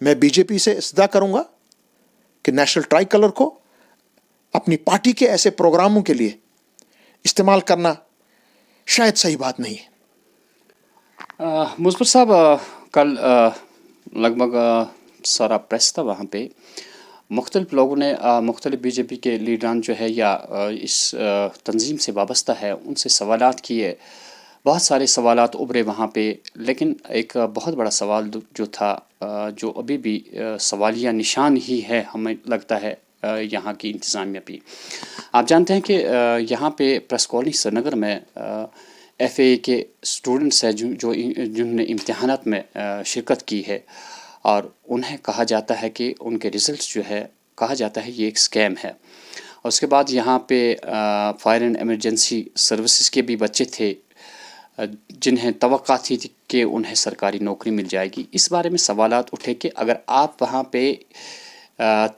میں B J پی سے استدعا کروں گا کہ نیشنل ٹرائی کلر کو اپنی پارٹی کے ایسے پروگراموں کے لیے استعمال کرنا شاید صحیح بات نہیں ہے. مظفر صاحب، کل لگ بھگ سارا پریس تھا وہاں پہ. مختلف لوگوں نے مختلف بی جے پی کے لیڈران جو ہے یا اس تنظیم سے وابستہ ہے ان سے سوالات کیے. بہت سارے سوالات ابھرے وہاں پہ، لیکن ایک بہت بڑا سوال جو تھا، جو ابھی بھی سوالیہ نشان ہی ہے ہمیں لگتا ہے یہاں کی انتظامیہ بھی. آپ جانتے ہیں کہ یہاں پہ پریس کالونی سری نگر میں ایف اے کے اسٹوڈنٹس ہیں جنہوں نے امتحانات میں شرکت کی ہے، اور انہیں کہا جاتا ہے کہ ان کے رزلٹس جو ہے کہا جاتا ہے یہ ایک اسکیم ہے. اور اس کے بعد یہاں پہ فائر اینڈ ایمرجنسی سروسز کے بھی بچے تھے جنہیں توقع تھی کہ انہیں سرکاری نوکری مل جائے گی. اس بارے میں سوالات اٹھے کہ اگر آپ وہاں پہ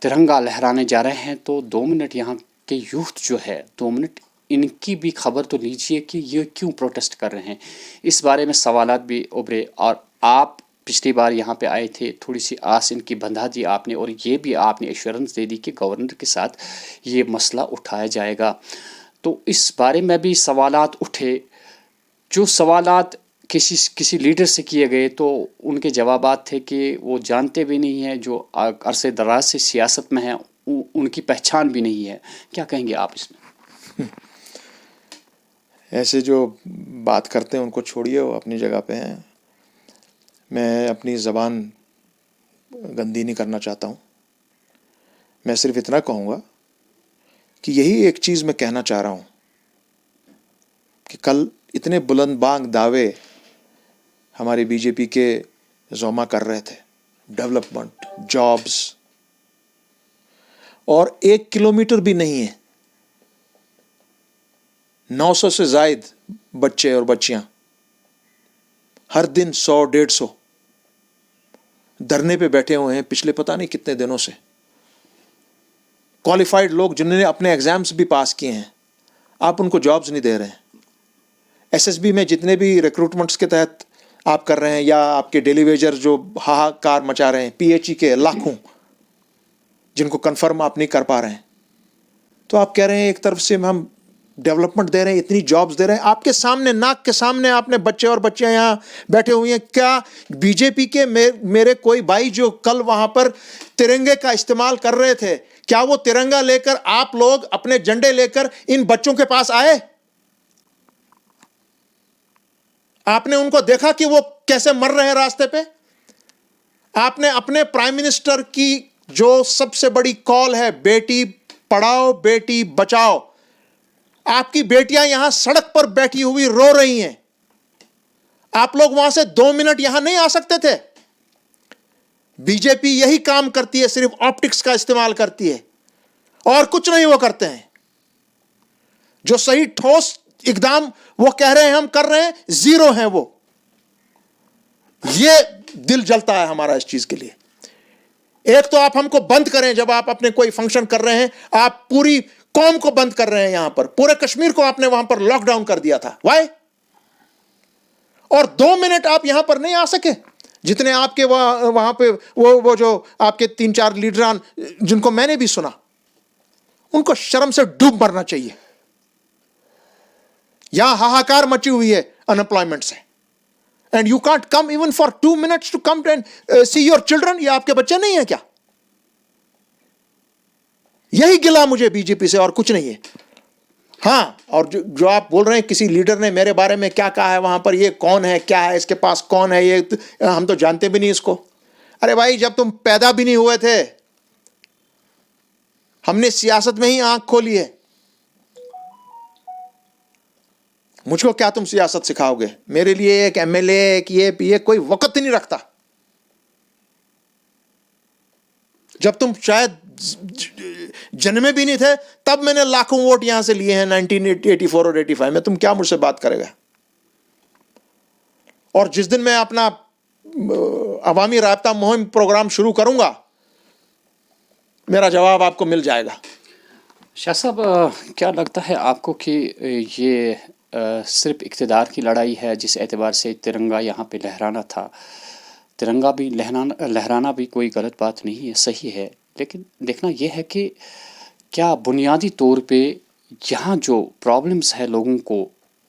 ترنگا لہرانے جا رہے ہیں تو 2 منٹ یہاں کے یوتھ جو ہے 2 منٹ ان کی بھی خبر تو لیجئے کہ یہ کیوں پروٹیسٹ کر رہے ہیں. اس بارے میں سوالات بھی ابھرے، اور آپ پچھلی بار یہاں پہ آئے تھے، تھوڑی سی آس ان کی بندھا دی آپ نے، اور یہ بھی آپ نے ایشورنس دے دی کہ گورنر کے ساتھ یہ مسئلہ اٹھایا جائے گا. تو اس بارے میں بھی سوالات اٹھے. جو سوالات کسی لیڈر سے کیے گئے تو ان کے جوابات تھے کہ وہ جانتے بھی نہیں ہیں، جو عرصے دراز سے سیاست میں ہیں ان کی پہچان بھی نہیں ہے. کیا کہیں گے آپ اس میں؟ ایسے جو بات کرتے ہیں ان کو چھوڑیے، وہ اپنی جگہ پہ ہیں. میں اپنی زبان گندی نہیں کرنا چاہتا ہوں. میں صرف اتنا کہوں گا کہ یہی ایک چیز میں کہنا چاہ رہا ہوں کہ کل اتنے بلند بانگ دعوے ہمارے بی جے پی کے زعما کر رہے تھے، ڈیولپمنٹ، جابس، اور 1 کلومیٹر بھی نہیں ہے 900 سے زائد بچے اور بچیاں ہر دن 100-150 دھرنے پہ بیٹھے ہوئے ہیں پچھلے پتہ نہیں کتنے دنوں سے. کوالیفائڈ لوگ جنہوں نے اپنے ایگزامس بھی پاس کیے ہیں، آپ ان کو جابز نہیں دے رہے ہیں. ایس ایس بی میں جتنے بھی ریکروٹمنٹس کے تحت آپ کر رہے ہیں، یا آپ کے ڈیلی ویجر جو ہاہاکار مچا رہے ہیں، پی ایچ ای کے لاکھوں جن کو کنفرم آپ نہیں کر پا رہے ہیں، تو آپ کہہ رہے ہیں ایک طرف سے ہم ڈیولپمنٹ دے رہے ہیں، اتنی جابز دے رہے ہیں. آپ کے سامنے، ناک کے سامنے آپ نے بچے اور بچیاں یہاں بیٹھے ہوئے ہیں. کیا بی جے پی کے میرے کوئی بھائی جو کل وہاں پر ترنگے کا استعمال کر رہے تھے، کیا وہ ترنگا لے کر آپ لوگ اپنے جھنڈے لے کر ان بچوں کے پاس آئے؟ آپ نے ان کو دیکھا کہ وہ کیسے مر رہے ہیں راستے پہ؟ آپ نے اپنے پرائم منسٹر کی جو سب سے بڑی کال ہے، بیٹی پڑھاؤ بیٹی بچاؤ، آپ کی بیٹیاں یہاں سڑک پر بیٹھی ہوئی رو رہی ہیں. آپ لوگ وہاں سے 2 منٹ یہاں نہیں آ سکتے تھے؟ بی جے پی یہی کام کرتی ہے، صرف آپٹکس کا استعمال کرتی ہے اور کچھ نہیں وہ کرتے ہیں. جو صحیح ٹھوس اقدام وہ کہہ رہے ہیں ہم کر رہے ہیں، زیرو ہیں وہ. یہ دل جلتا ہے ہمارا اس چیز کے لیے. ایک تو آپ ہم کو بند کریں، جب آپ اپنے کوئی فنکشن کر رہے ہیں آپ پوری قوم کو بند کر رہے ہیں. یہاں پر پورے کشمیر کو آپ نے وہاں پر لاک ڈاؤن کر دیا تھا. وائی؟ اور 2 منٹ آپ یہاں پر نہیں آ سکے؟ جتنے آپ کے وہاں پہ وہ جو آپ کے 3-4 لیڈران جن کو میں نے بھی سنا، ان کو شرم سے ڈوب مرنا چاہیے. یہاں ہاہاکار مچی ہوئی ہے انپلائمنٹ سے، and you can't come even for 2 minutes to come and see your children. یہ آپ کے بچے نہیں ہیں کیا؟ یہی گلا مجھے بی جے پی سے اور کچھ نہیں ہے. ہاں، اور جو آپ بول رہے ہیں کسی لیڈر نے میرے بارے میں کیا کہا ہے وہاں پر، یہ کون ہے، کیا ہے، اس کے پاس کون ہے، یہ ہم تو جانتے بھی نہیں اس کو. ارے بھائی، جب تم پیدا بھی نہیں ہوئے تھے ہم نے سیاست میں ہی آنکھ کھولی ہے. مجھ کو کیا تم سیاست سکھاؤ گے؟ میرے لیے ایک ایم ایل اے، ایک یہ کوئی وقت ہی نہیں رکھتا. جب تم شاید جنمے بھی نہیں تھے تب میں نے لاکھوں ووٹ یہاں سے لیے ہیں 1984 اور 85 میں. تم کیا مجھ سے بات کرے گا؟ اور جس دن میں اپنا عوامی رابطہ مہم پروگرام شروع کروں گا میرا جواب آپ کو مل جائے گا. شاہ صاحب، کیا لگتا ہے آپ کو کہ یہ صرف اقتدار کی لڑائی ہے جس اعتبار سے ترنگا یہاں پہ لہرانا تھا، ترنگا بھی لہرانا بھی کوئی غلط بات نہیں ہے، صحیح ہے، لیکن دیکھنا یہ ہے کہ کیا بنیادی طور پہ یہاں جو پرابلمس ہے لوگوں کو،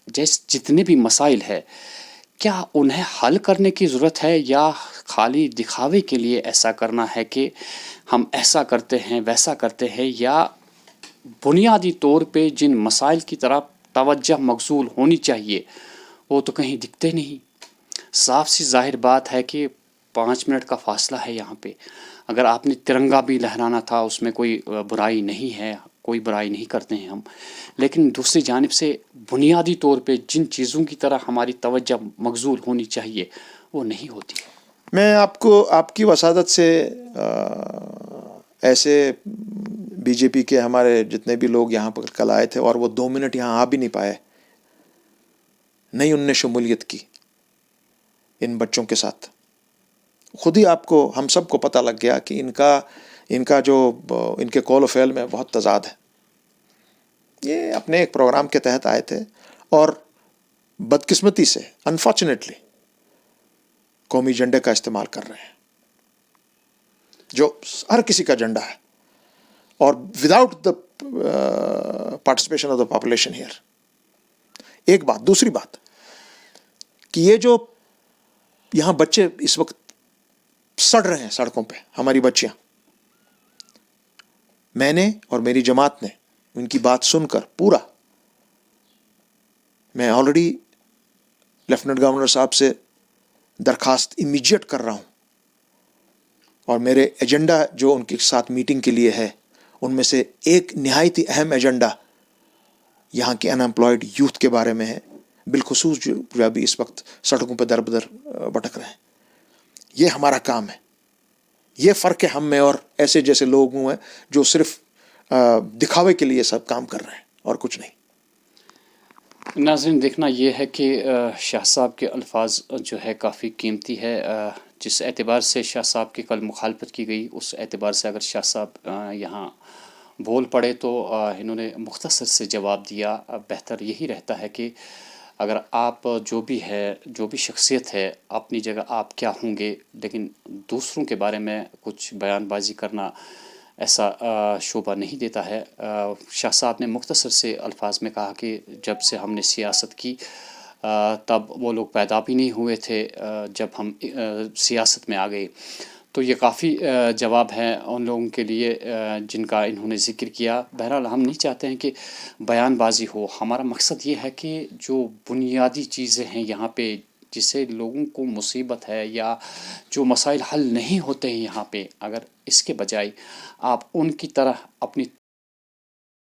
جتنے بھی مسائل ہے، کیا انہیں حل کرنے کی ضرورت ہے، یا خالی دکھاوے کے لیے ایسا کرنا ہے کہ ہم ایسا کرتے ہیں ویسا کرتے ہیں، یا بنیادی طور پہ جن مسائل کی طرف توجہ مبذول ہونی چاہیے وہ تو کہیں دکھتے نہیں. صاف سی ظاہر بات ہے کہ 5 منٹ کا فاصلہ ہے یہاں پہ. اگر آپ نے ترنگا بھی لہرانا تھا، اس میں کوئی برائی نہیں ہے، کوئی برائی نہیں کرتے ہیں ہم، لیکن دوسری جانب سے بنیادی طور پہ جن چیزوں کی طرح ہماری توجہ مبذول ہونی چاہیے وہ نہیں ہوتی ہے. میں آپ کو آپ کی وسادت سے ایسے بی جے پی کے ہمارے جتنے بھی لوگ یہاں پر کل آئے تھے اور وہ 2 منٹ یہاں آ بھی نہیں پائے، نہیں ان نے شمولیت کی ان بچوں کے ساتھ. خود ہی آپ کو، ہم سب کو پتہ لگ گیا کہ ان کا جو ان کے قول و فعل میں بہت تضاد ہے. یہ اپنے ایک پروگرام کے تحت آئے تھے اور بدقسمتی سے انفارچونیٹلی قومی جھنڈے کا استعمال کر رہے ہیں جو ہر کسی کا جھنڈا ہے، اور without the participation of the population here. ایک بات. دوسری بات کہ یہ جو یہاں بچے اس وقت سڑ رہے ہیں سڑکوں پہ، ہماری بچیاں، میں نے اور میری جماعت نے ان کی بات سن کر پورا، میں آلریڈی لیفٹیننٹ گورنر صاحب سے درخواست امیجیٹ کر رہا ہوں، اور میرے ایجنڈا جو ان کے ساتھ میٹنگ کے لیے ہے ان میں سے ایک نہایت ہی اہم ایجنڈا یہاں کے ان امپلائڈ یوتھ کے بارے میں ہے، بالخصوص جو ابھی اس وقت سڑکوں پہ در بدر بھٹک رہے ہیں. یہ ہمارا کام ہے. یہ فرق ہے ہم میں اور ایسے جیسے لوگوں ہیں جو صرف دکھاوے کے لیے سب کام کر رہے ہیں اور کچھ نہیں. ناظرین، دیکھنا یہ ہے کہ شاہ صاحب کے الفاظ جو ہے کافی قیمتی ہے. جس اعتبار سے شاہ صاحب کی کل مخالفت کی گئی، اس اعتبار سے اگر شاہ صاحب یہاں بول پڑے تو انہوں نے مختصر سے جواب دیا. بہتر یہی رہتا ہے کہ اگر آپ جو بھی شخصیت ہے، اپنی جگہ آپ کیا ہوں گے، لیکن دوسروں کے بارے میں کچھ بیان بازی کرنا ایسا شعبہ نہیں دیتا ہے. شاہ صاحب نے مختصر سے الفاظ میں کہا کہ جب سے ہم نے سیاست کی تب وہ لوگ پیدا بھی نہیں ہوئے تھے جب ہم سیاست میں آ گئے. تو یہ کافی جواب ہے ان لوگوں کے لیے جن کا انہوں نے ذکر کیا. بہرحال ہم نہیں چاہتے ہیں کہ بیان بازی ہو. ہمارا مقصد یہ ہے کہ جو بنیادی چیزیں ہیں یہاں پہ، جس سے لوگوں کو مصیبت ہے یا جو مسائل حل نہیں ہوتے ہیں یہاں پہ، اگر اس کے بجائے آپ ان کی طرح اپنی